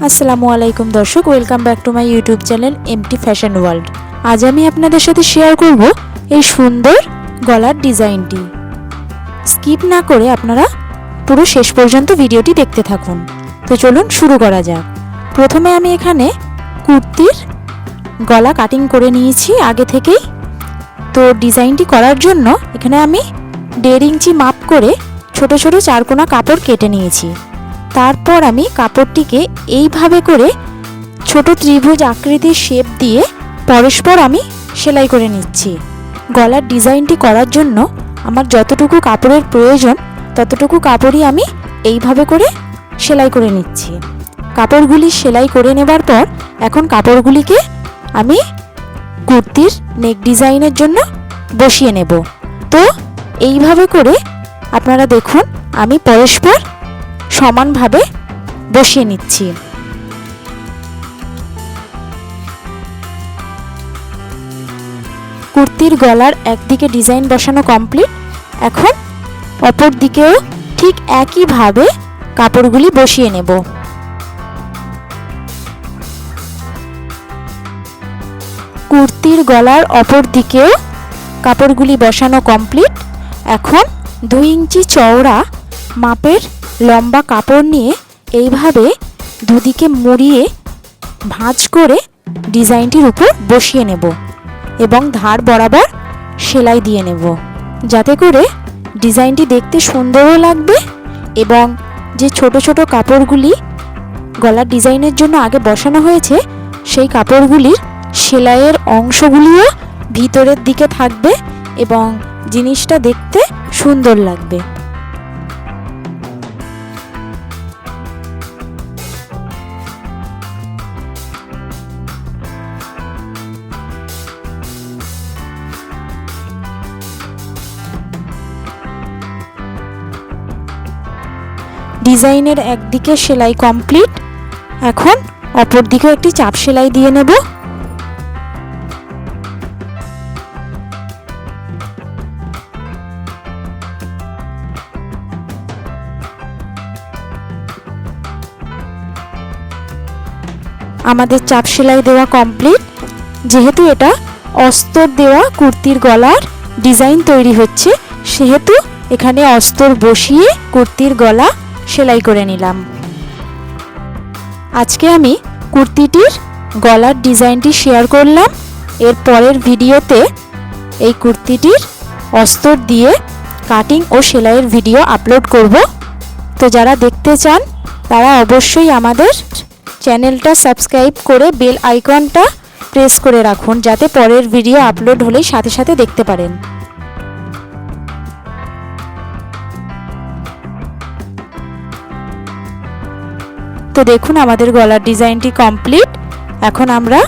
আসসালামু আলাইকুম দর্শক, welcome back to my YouTube channel MT Fashion World. আজ আমি আপনাদের সাথে শেয়ার করব এই সুন্দর গলার ডিজাইনটি। স্কিপ না করে আপনারা পুরো শেষ পর্যন্ত ভিডিওটি দেখতে থাকুন। তো চলুন শুরু করা যাক। প্রথমে আমি এখানে কুর্তির গলা কাটিং করে নিয়েছি আগে থেকেই। তো ডিজাইনটি করার জন্য এখানে আমি 1.5 ইঞ্চি মাপ করে ছোট ছোট চারকোনা কাপড় কেটে নিয়েছি। তারপর আমি কাপড়টিকে এইভাবে করে ছোট ত্রিভুজ আকৃতির শেপ দিয়ে পরস্পর আমি সেলাই করে নিচ্ছি। গলার ডিজাইনটি করার জন্য আমার যতটুকু কাপড়ের প্রয়োজন ততটুকু কাপড়ই আমি এইভাবে করে সেলাই করে নিচ্ছি। কাপড়গুলি সেলাই করে নেবার পর এখন কাপড়গুলিকে আমি কুর্তির নেক ডিজাইনের জন্য বসিয়ে নেব। তো এইভাবে করে আপনারা দেখুন আমি পরস্পর সমানভাবে বসিয়ে নিচ্ছি। কুর্তির গলার একদিকে ডিজাইন বসানো কমপ্লিট। এখন অপর দিকেও ঠিক একইভাবে কাপড়গুলি বসিয়ে নেব। কুর্তির গলার অপর দিকেও কাপড়গুলি বসানো কমপ্লিট। এখন 2 ইঞ্চি চওড়া মাপের লম্বা কাপড় নিয়ে এইভাবে দুদিকে মুড়িয়ে ভাঁজ করে ডিজাইনটির উপর বসিয়ে নেব এবং ধার বরাবর সেলাই দিয়ে নেব, যাতে করে ডিজাইনটি দেখতে সুন্দরও লাগবে এবং যে ছোট ছোট কাপড়গুলি গলার ডিজাইনের জন্য আগে বসানো হয়েছে সেই কাপড়গুলির সেলাইয়ের অংশগুলিও ভিতরের দিকে থাকবে এবং জিনিসটা দেখতে সুন্দর লাগবে। ডিজাইনের একদিকে সেলাই কমপ্লিট। এখন অপর দিকে একটি চাপ সেলাই দিয়ে নেব। আমাদের চাপ সেলাই দেওয়া কমপ্লিট। যেহেতু এটা অস্তর দেওয়া কুর্তির গলার ডিজাইন তৈরি হচ্ছে, সেহেতু এখানে অস্তর বসিয়ে কুর্তির গলা সেলাই করে নিলাম। আজকে আমি কুর্তিটির গলার ডিজাইনটি শেয়ার করলাম। এর পরের ভিডিওতে এই কুর্তিটির অস্তর দিয়ে কাটিং ও সেলাইয়ের ভিডিও আপলোড করব। তো যারা দেখতে চান তারা অবশ্যই আমাদের চ্যানেলটা সাবস্ক্রাইব করে বেল আইকনটা প্রেস করে রাখুন, যাতে পরের ভিডিও আপলোড হলেই সাথে সাথে দেখতে পারেন। তো দেখুন আমাদের গলার ডিজাইনটি কমপ্লিট। এখন আমরা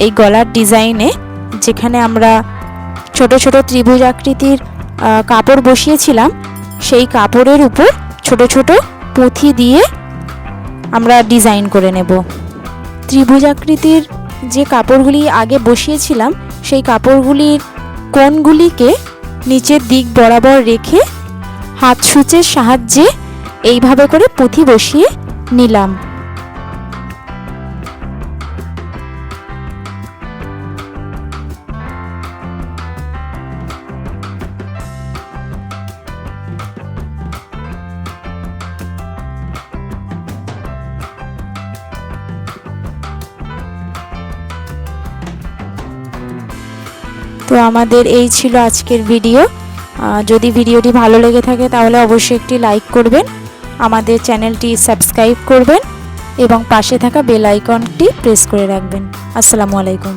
এই গলার ডিজাইনে যেখানে আমরা ছোট ছোট ত্রিভুজ আকৃতির কাপড় বসিয়েছিলাম সেই কাপড়ের উপর ছোট ছোট পুঁথি দিয়ে আমরা ডিজাইন করে নেব। ত্রিভুজ আকৃতির যে কাপড়গুলি আগে বসিয়েছিলাম সেই কাপড়গুলির কোণগুলিকে নিচের দিক বরাবর রেখে হাত সূচের সাহায্যে এইভাবে করে পুঁথি বসিয়ে নিলাম। তো আমাদের এই ছিল আজকের ভিডিও। যদি ভিডিওটি ভালো লেগে থাকে তাহলে অবশ্যই একটি লাইক করবেন, আমাদের চ্যানেলটি সাবস্ক্রাইব করবেন এবং পাশে থাকা বেল আইকনটি প্রেস করে রাখবেন। আসসালামু আলাইকুম।